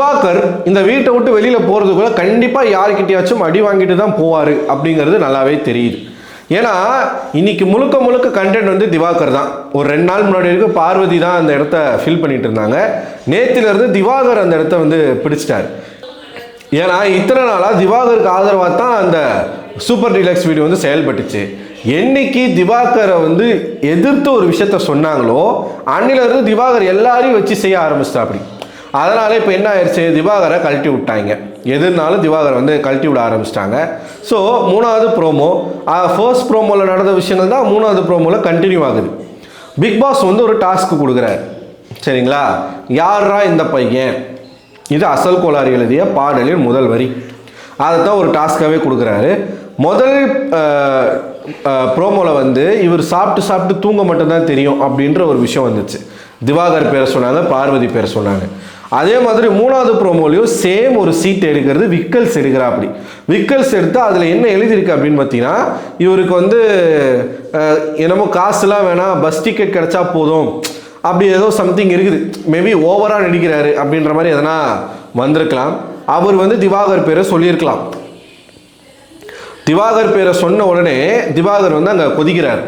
திவாகர் இந்த வீட்டை விட்டு வெளியில் போகிறதுக்குள்ள கண்டிப்பாக யார்கிட்டயாச்சும் அடி வாங்கிட்டு தான் போவார் அப்படிங்கிறது நல்லாவே தெரியுது. ஏன்னா இன்னைக்கு முழுக்க முழுக்க கண்டென்ட் வந்து திவாகர் தான். ஒரு 2 நாள் முன்னாடி வரைக்கும் பார்வதி தான் அந்த இடத்த ஃபில் பண்ணிட்டு இருந்தாங்க. நேத்திலிருந்து திவாகர் அந்த இடத்த வந்து பிடிச்சிட்டார். ஏன்னா இத்தனை நாளாக திவாகருக்கு ஆதரவாக தான் அந்த சூப்பர் டீலக்ஸ் வீடியோ வந்து செயல்பட்டுச்சு. என்னைக்கு திவாகரை வந்து எதிர்த்து ஒரு விஷயத்த சொன்னாங்களோ அன்னிலிருந்து திவாகர் எல்லாரையும் வச்சு செய்ய ஆரம்பிச்சிட்டா. அப்படி அதனால இப்போ என்ன ஆயிடுச்சு, திவாகரை கழட்டி விட்டாங்க. எதுனாலும் திவாகரை வந்து கழட்டி விட ஆரம்பிச்சிட்டாங்க. ஸோ 3வது ப்ரோமோ, ஃபர்ஸ்ட் ப்ரோமோவில் நடந்த விஷயங்கள் தான் 3வது ப்ரோமோவில் கண்டினியூ ஆகுது. பிக் பாஸ் வந்து ஒரு டாஸ்க்கு கொடுக்குறாரு. சரிங்களா, யாரா இந்த பையன், இது அசல் கோளாறு எழுதிய பாடலின் முதல் வரி. அதை தான் ஒரு டாஸ்க்காகவே கொடுக்குறாரு. முதல் ப்ரோமோவில் வந்து இவர் சாப்பிட்டு தூங்க மட்டும்தான் தெரியும் அப்படின்ற ஒரு விஷயம் வந்துச்சு. திவாகர் பேரை சொன்னாங்க, பார்வதி பேரை சொன்னாங்க. அதே மாதிரி 3வது ப்ரோமோலையும் சேம் ஒரு சீட் எடுக்கிறது விக்கல்ஸ் எடுக்கிறா. அப்படி விக்கல்ஸ் எடுத்து அதில் என்ன எழுதியிருக்கு அப்படின்னு பார்த்தீங்கன்னா, இவருக்கு வந்து என்னமோ காசுலாம் வேணாம், பஸ் டிக்கெட் கிடைச்சா போதும் அப்படி ஏதோ சம்திங் இருக்குது. மேபி ஓவராக நடிக்கிறாரு அப்படின்ற மாதிரி எதனா வந்திருக்கலாம். அவர் வந்து திவாகர் பேரை சொல்லியிருக்கலாம். திவாகர் பேரை சொன்ன உடனே திவாகர் வந்து அங்கே கொதிக்கிறார்.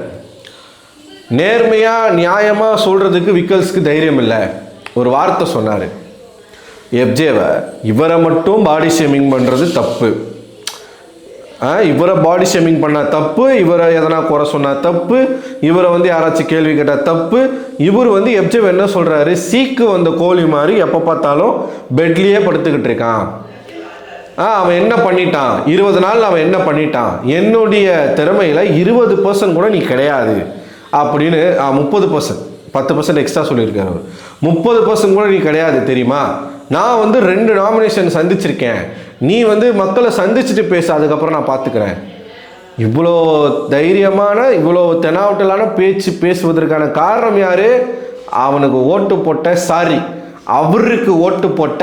நேர்மையாக நியாயமாக சொல்கிறதுக்கு விக்கல்ஸ்க்கு தைரியம் இல்லை. ஒரு வார்த்தை சொன்னார், எப்ஜேவை இவரை மட்டும் பாடி ஷேமிங் பண்ணுறது தப்பு, இவரை பாடி ஷேமிங் பண்ணால் தப்பு, இவரை எதனா குறை சொன்னால் தப்பு, இவரை வந்து யாராச்சும் கேள்வி கேட்டால் தப்பு. இவர் வந்து எப்ஜேவை என்ன சொல்கிறாரு, சீக்கு வந்த கோழி மாதிரி எப்போ பார்த்தாலும் பெட்லேயே படுத்துக்கிட்டு இருக்கான். அவன் என்ன பண்ணிட்டான், 20 நாள் அவன் என்ன பண்ணிட்டான், என்னுடைய திறமையில் 20% கூட நீ கிடையாது அப்படின்னு 30%, 10% எக்ஸ்ட்ரா சொல்லியிருக்காரு அவர். 30% கூட நீ கிடையாது தெரியுமா. நான் வந்து 2 நாமினேஷன் சந்திச்சிருக்கேன், நீ வந்து மக்களை சந்திச்சுட்டு பேச, அதுக்கப்புறம் நான் பார்த்துக்கிறேன். இவ்வளோ தைரியமான இவ்வளோ தெனாவட்டலான பேச்சு பேசுவதற்கான காரணம் யாரு, அவனுக்கு ஓட்டு போட்ட அவருக்கு ஓட்டு போட்ட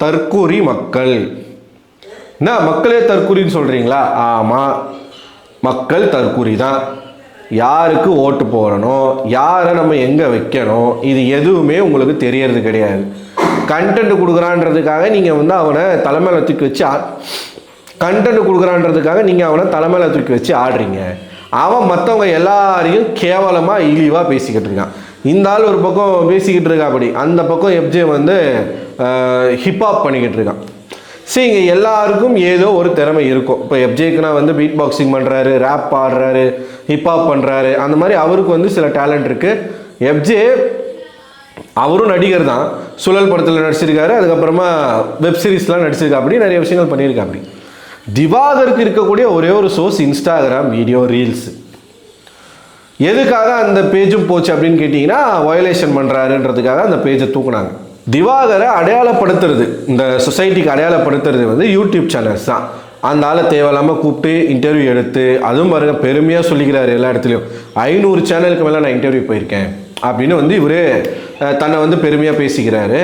தற்கூரி மக்கள். என்ன மக்களே தற்கூரின்னு சொல்கிறீங்களா? ஆமாம், மக்கள் தற்கூரி தான். யாருக்கு ஓட்டு போடணும், யாரை நம்ம எங்கே வைக்கணும், இது எதுவுமே உங்களுக்கு தெரியறது கிடையாது. கண்டென்ட் கொடுக்குறான்றதுக்காக நீங்கள் வந்து அவனை தலைமையில் தூக்கி வச்சு தலைமையில் தூக்கி வச்சு ஆடுறீங்க. அவன் மற்றவங்க எல்லாரையும் கேவலமாக இழிவாக பேசிக்கிட்டு இருக்கான். இந்த ஆள் ஒரு பக்கம் பேசிக்கிட்டு இருக்கா, அப்படி அந்த பக்கம் எப்ஜே வந்து ஹிப்ஹாப் பண்ணிக்கிட்டு இருக்கான். சரி, இங்கே எல்லாருக்கும் ஏதோ ஒரு திறமை இருக்கும். இப்போ எப்ஜேக்குனா வந்து பீட் பாக்ஸிங் பண்ணுறாரு, ரேப் பாடுறாரு, ஹிப்ஹாப் பண்ணுறாரு, அந்த மாதிரி அவருக்கு வந்து சில டேலண்ட் இருக்குது. எப்ஜே அவரும் நடிகர் தான், சுழல் படத்தில் நடிச்சிருக்காரு, அதுக்கப்புறமா வெப் சீரிஸ்லாம் நடிச்சிருக்கா, அப்படி நிறைய விஷயங்கள் பண்ணியிருக்கா. அப்படி திவாகருக்கு இருக்கக்கூடிய ஒரே ஒரு சோர்ஸ் இன்ஸ்டாகிராம் வீடியோ ரீல்ஸ். எதுக்காக அந்த பேஜும் போச்சு அப்படின்னு கேட்டிங்கன்னா, வயலேஷன் பண்ணுறாருன்றதுக்காக அந்த பேஜை தூக்குனாங்க. திவாகரை அடையாளப்படுத்துறது, இந்த சொசைட்டிக்கு அடையாளப்படுத்துறது வந்து யூடியூப் சேனல்ஸ் தான். அந்த ஆளை தேவையில்லாமல் கூப்பிட்டு இன்டர்வியூ எடுத்து, அதுவும் பாருங்க பெருமையாக சொல்லிக்கிறாரு எல்லா இடத்துலையும், 500 சேனலுக்கு மேலே நான் இன்டர்வியூ போயிருக்கேன் அப்படின்னு வந்து இவர் தன்னை வந்து பெருமையாக பேசிக்கிறாரு.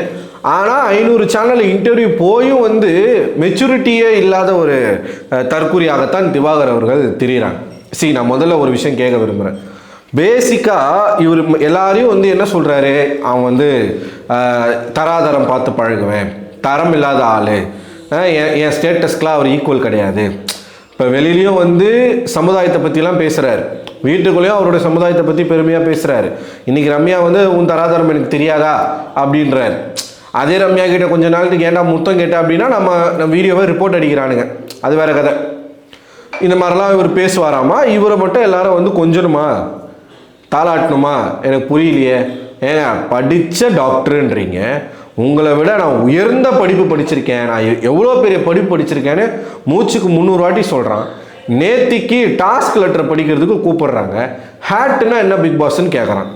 ஆனால் 500 சேனல் இன்டர்வியூ போயும் வந்து மெச்சூரிட்டியே இல்லாத ஒரு தற்கூரியாகத்தான் திவாகர் அவர்கள் தெரிகிறாங்க. சரி, நான் முதல்ல ஒரு விஷயம் கேட்க விரும்புகிறேன். பேசிக்காக இவர் எல்லாரையும் வந்து என்ன சொல்கிறாரு, அவன் வந்து தராதரம் பார்த்து பழகுவேன், தரம் இல்லாத ஆள், என் ஸ்டேட்டஸ்க்கெலாம் அவர் ஈக்குவல் கிடையாது. இப்போ வெளியிலையும் வந்து சமுதாயத்தை பற்றிலாம் பேசுகிறாரு, வீட்டுக்குள்ளேயும் அவருடைய சமுதாயத்தை பற்றி பெருமையாக பேசுகிறாரு. இன்றைக்கி ரம்யா வந்து உன் தராதரம் எனக்கு தெரியாதா அப்படின்றார். அதே ரம்யா கிட்ட கொஞ்ச நாளுக்கு ஏன்டா முத்தம் கேட்டா அப்படின்னா நம்ம வீடியோவை ரிப்போர்ட் அடிக்கிறானுங்க, அது வேற கதை. இந்த மாதிரிலாம் இவர் பேசுவாராமா, இவரை மட்டும் எல்லாரும் வந்து கொஞ்சணுமா தாளாட்டணுமா, எனக்கு புரியலையே. ஏங்க படித்த டாக்டருன்றீங்க, உங்களை விட நான் உயர்ந்த படிப்பு படிச்சிருக்கேன், நான் எவ்வளோ பெரிய படிப்பு படிச்சிருக்கேன்னு மூச்சுக்கு 300 வாட்டி சொல்கிறான். நேத்திக்கு டாஸ்க் லெட்டர் படிக்கிறதுக்கு கூப்பிடுறாங்க, ஹேட்டுன்னா என்ன பிக் பாஸ்ன்னு கேட்குறான்.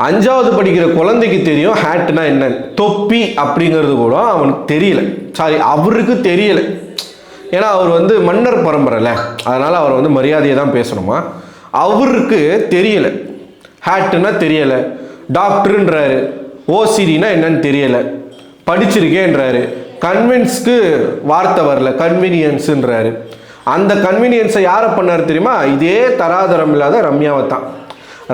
5வது படிக்கிற குழந்தைக்கு தெரியும் ஹேட்டுனா என்ன, தொப்பி அப்படிங்கிறது கூட அவனுக்கு தெரியல. அவருக்கு தெரியல. ஏன்னா அவர் வந்து மன்னர் பரம்பரைல, அதனால் அவர் வந்து மரியாதையை தான் பேசணுமா. அவருக்கு தெரியலை, ஹேட்டுன்னா தெரியலை, டாக்டருன்றாரு, ஓசிடினா என்னன்னு தெரியலை, படிச்சிருக்கேன்றாரு, கன்வின்ஸ்க்கு வார்த்தை வரல, கன்வீனியன்ஸுன்றாரு. அந்த கன்வீனியன்ஸை யாரை பண்ணார் தெரியுமா, இதே தராதரம் இல்லாத ரம்யாவை தான்.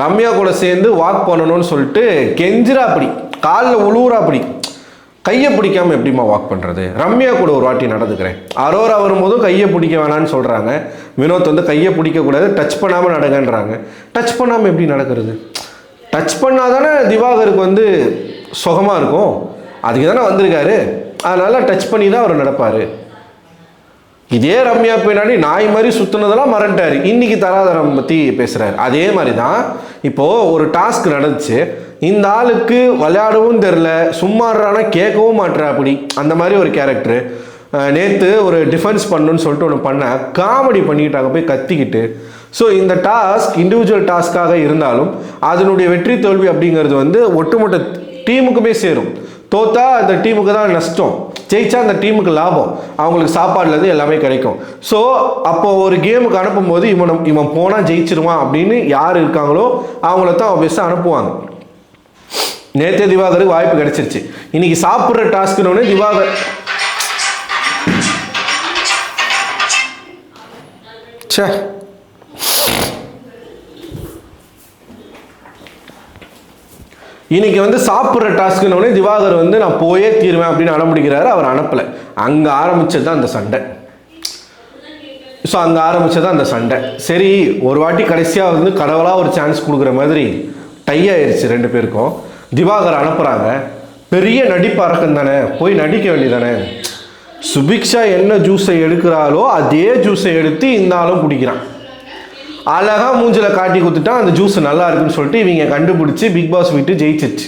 ரம்யா கூட சேர்ந்து வாக் பண்ணணும்னு சொல்லிட்டு கெஞ்சிரா, அப்படி காலில் உழுவுறா, அப்படி கையை பிடிக்காமல் எப்படிமா வாக் பண்ணுறது? ரம்யா கூட ஒரு வாட்டி நடந்துக்கிறேன், அரோரா வரும்போதும் கையை பிடிக்க வேணான்னு சொல்கிறாங்க. வினோத் வந்து கையை பிடிக்கக்கூடாது, டச் பண்ணாமல் நடங்கன்றாங்க. டச் பண்ணாமல் எப்படி நடக்கிறது? டச் பண்ணால் தானே திவாகருக்கு வந்து சுகமாக இருக்கும், அதுக்கு தானே வந்திருக்காரு. அதனால் டச் பண்ணி தான் அவர் நடப்பார். இதே ரம்யா பின்னாடி நாய் மாதிரி சுற்றுனதெல்லாம் மறந்துட்டார், இன்றைக்கி தராதரம் பற்றி பேசுகிறார். அதே மாதிரி தான் இப்போது ஒரு டாஸ்க் நடந்துச்சு, இந்த ஆளுக்கு விளையாடவும் தெரில, சும்மாடுறானா கேட்கவும் மாட்டுறா, அப்படி அந்த மாதிரி ஒரு கேரக்டரு. நேற்று ஒரு டிஃபென்ஸ் பண்ணணுன்னு சொல்லிட்டு ஒன்று பண்ண காமெடி பண்ணிக்கிட்டாங்க போய் கத்திக்கிட்டு. ஸோ இந்த டாஸ்க் இண்டிவிஜுவல் டாஸ்க்காக இருந்தாலும் அதனுடைய வெற்றி தோல்வி அப்படிங்கிறது வந்து ஒட்டுமொத்த டீமுக்குமே சேரும். தோத்தா அந்த டீமுக்கு தான் நஷ்டம், ஜெயிச்சா அந்த டீமுக்கு லாபம், அவங்களுக்கு சாப்பாடுலேருந்து எல்லாமே கிடைக்கும். ஸோ அப்போ ஒரு கேமுக்கு அனுப்பும் போது இவன் போனால் ஜெயிச்சிருவான் அப்படின்னு யார் இருக்காங்களோ அவங்கள தான் ஆப்வியஸாக அனுப்புவாங்க. நேற்றே திவாகருக்கு வாய்ப்பு கிடைச்சிருச்சு. இன்னைக்கு சாப்பிட்ற டாஸ்க்குன்னு திவாகர் இன்னைக்கு வந்து சாப்பிட்ற டாஸ்க்குன்னு திவாகர் வந்து நான் போயே தீருவேன் அப்படின்னு அனுப்பிக்கிறாரு. அவர் அனுப்பலை. அங்கே ஆரம்பிச்சது தான் அந்த சண்டை. ஸோ அங்கே ஆரம்பிச்சது அந்த சண்டை. சரி, ஒரு வாட்டி கடைசியாக வந்து கடவுளாக ஒரு சான்ஸ் கொடுக்குற மாதிரி டை ஆயிடுச்சு ரெண்டு பேருக்கும். திவாகர் அனுப்புகிறாங்க. பெரிய நடிப்பு அரக்கம் தானே, போய் நடிக்க வேண்டியதானே. சுபிக்ஷா என்ன ஜூஸை எடுக்கிறாளோ அதே ஜூஸை எடுத்து இந்த ஆளும் குடிக்கிறான். அழகாக மூஞ்சில் காட்டி கொடுத்துட்டா அந்த ஜூஸ் நல்லா இருக்குன்னு சொல்லிட்டு இவங்க கண்டுபிடிச்சி பிக் பாஸ் விட்டு ஜெயிச்சிருச்சு.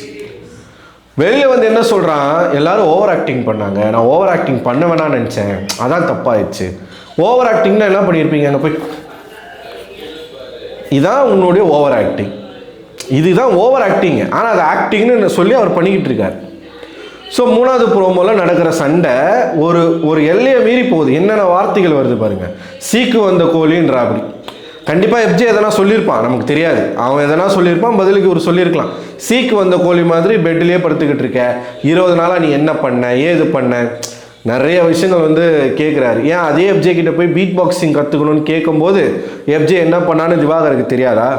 வெளியில் வந்து என்ன சொல்கிறான், எல்லாரும் ஓவர் ஆக்டிங் பண்ணாங்க, நான் ஓவர் ஆக்டிங் பண்ண வேணான்னு நினச்சேன், அதான் தப்பாயிடுச்சு. ஓவர் ஆக்டிங்னா என்ன பண்ணியிருப்பீங்க அங்கே போய்? இதான் உன்னுடைய ஓவர் ஆக்டிங், இதுதான் ஓவர் ஆக்டிங். ஆனால் அது ஆக்டிங்னு சொல்லி அவர் பண்ணிக்கிட்டு இருக்கார். ஸோ மூணாவது ப்ரோமோவில் நடக்கிற சண்டை ஒரு எல்லையை மீறி போகுது. என்னென்ன வார்த்தைகள் வருது பாருங்கள். சீக்கு வந்த கோழின்ற அப்படி கண்டிப்பாக எஃப்ஜே எதனா சொல்லியிருப்பான், நமக்கு தெரியாது. அவன் எதனா சொல்லியிருப்பான், பதிலுக்கு ஒரு சொல்லியிருக்கலாம். சீக்கு வந்த கோழி மாதிரி பெட்லேயே படுத்துக்கிட்டு இருக்க, 20 நாளாக நீ என்ன பண்ண, ஏது பண்ண, நிறைய விஷயங்கள் வந்து கேட்குறாரு. ஏன் அதே எஃப்ஜே கிட்ட போய் பீட் பாக்ஸிங் கற்றுக்கணும்னு கேட்கும்போது எஃப்ஜே என்ன பண்ணான்னு திவாகருக்கு தெரியாதா?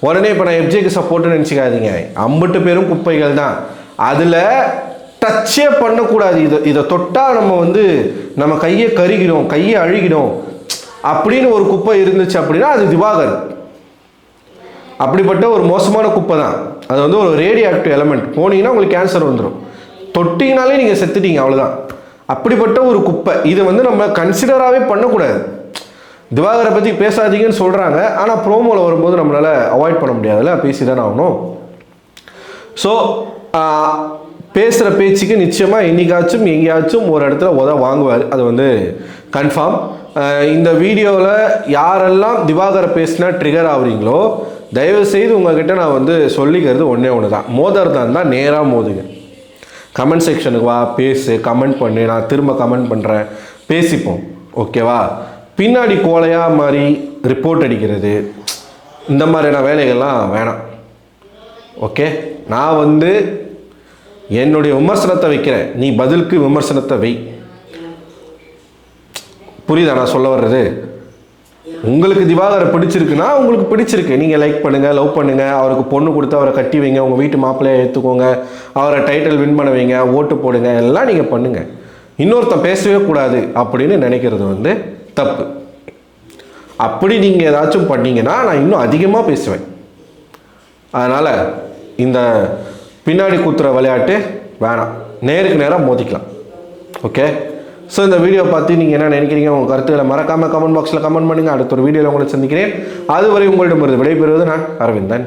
உடனே இப்போ நான் எஃப்ஜேக்கு சப்போர்ட்டுன்னு நினச்சிக்காதீங்க, 50 பேரும் குப்பைகள் தான், அதில் டச்சே பண்ணக்கூடாது. இதை தொட்டால் நம்ம வந்து நம்ம கையை கருகிடும், கையை அழுகிடும் அப்படின்னு ஒரு குப்பை இருந்துச்சு அப்படின்னா அது திவாகர். அப்படிப்பட்ட ஒரு மோசமான குப்பை தான் அது. வந்து ஒரு ரேடியோ ஆக்டிவ் எலமெண்ட். போனீங்கன்னா உங்களுக்கு கேன்சர் வந்துடும், தொட்டிங்கனாலே நீங்கள் செத்துட்டீங்க, அவ்வளோதான். அப்படிப்பட்ட ஒரு குப்பை. இதை வந்து நம்ம கன்சிடராகவே பண்ணக்கூடாது. திவாகரை பற்றி பேசாதீங்கன்னு சொல்கிறாங்க, ஆனால் ப்ரோமோவில் வரும்போது நம்மளால் அவாய்ட் பண்ண முடியாதுல்ல, பேசி தானே ஆகணும். ஸோ பேசுகிற பேச்சுக்கு நிச்சயமாக என்னைக்காச்சும் எங்கேயாச்சும் ஒரு இடத்துல வாங்குவார், அது வந்து கன்ஃபார்ம். இந்த வீடியோவில் யாரெல்லாம் திவாகரை பேசினா ட்ரிகர் ஆகுறீங்களோ தயவுசெய்து உங்கள்கிட்ட நான் வந்து சொல்லிக்கிறது ஒன்றே ஒன்று தான், மோதறதா இருந்தால் நேராக மோதுங்க. கமெண்ட் செக்ஷனுக்கு வா, பேசு, கமெண்ட் பண்ணு, நான் திரும்ப கமெண்ட் பண்ணுறேன், பேசிப்போம், ஓகேவா? பின்னாடி கோலையாக மாதிரி ரிப்போர்ட் அடிக்கிறது இந்த மாதிரியான வேலைகள்லாம் வேணாம், ஓகே? நான் வந்து என்னுடைய விமர்சனத்தை வைக்கிறேன், நீ பதிலுக்கு விமர்சனத்தை வை. புரியுதா நான் சொல்ல வர்றது? உங்களுக்கு திவாகரை பிடிச்சிருக்குன்னா உங்களுக்கு பிடிச்சிருக்கு, நீங்கள் லைக் பண்ணுங்கள், லவ் பண்ணுங்கள், அவருக்கு பொண்ணு கொடுத்து அவரை கட்டி வைங்க, உங்கள் வீட்டு மாப்பிள்ளையை ஏற்றுக்கோங்க, அவரை டைட்டில் வின் பண்ண வைங்க, ஓட்டு போடுங்க, எல்லாம் நீங்கள் பண்ணுங்கள். இன்னொருத்தன் பேசவே கூடாது அப்படின்னு நினைக்கிறது வந்து தப்பு. அப்படி நீங்கள் ஏதாச்சும் பண்ணீங்கன்னா நான் இன்னும் அதிகமாக பேசுவேன். அதனால் இந்த பின்னாடி குத்துற விளையாட்டு வேணாம், நேருக்கு நேராக மோதிக்கலாம், ஓகே? ஸோ இந்த வீடியோ பார்த்து நீங்கள் என்ன நினைக்கிறீங்க, உங்கள் கருத்துக்களை மறக்காமல் கமெண்ட் பாக்ஸில் கமெண்ட் பண்ணுங்கள். அடுத்த ஒரு வீடியோவில் உங்களை சந்திக்கிறேன். அதுவரை உங்களிடமிருந்து விடைபெறுவது நான் அரவிந்தன்.